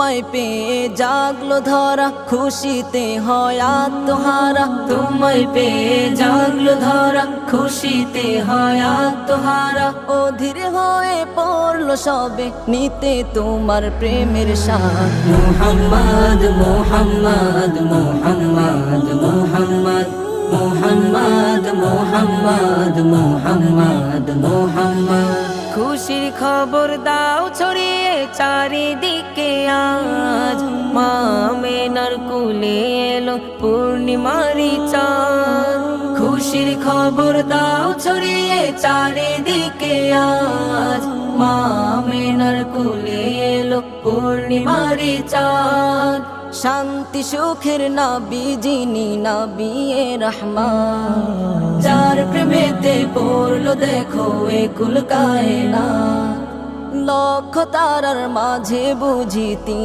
তোমায় পেয়ে জাগলো ধরা, খুশিতে হয় আত্মহারা। তোমায় পেয়ে জাগলো ধরা, খুশিতে হয় আত্মহারা। অধীর হয়ে পড়লো সবে, নিতে তোমার প্রেমের স্বাদ। মুহাম্মদ মুহাম্মদ মুহাম্মদ মুহাম্মদ মুহাম্মদ মুহাম্মদ মুহাম্মদ মুহাম্মদ। খুশির খবর দাও ছড়িয়ে চারিদিকে আজ, মা আমেনার কোলে এলো পূর্ণিমারি চাঁদ। খুশির খবর দাও ছড়িয়ে চারিদিকে আজ, মা আমেনার কোলে এলো পূর্ণিমারি চাঁদ। শান্তি সুখের নবী যিনি নবী রহমান, যার প্রেমেতে পড়লো দেখো এ কুল কায়নাত। লক্ষ তারার মাঝে বুঝিতি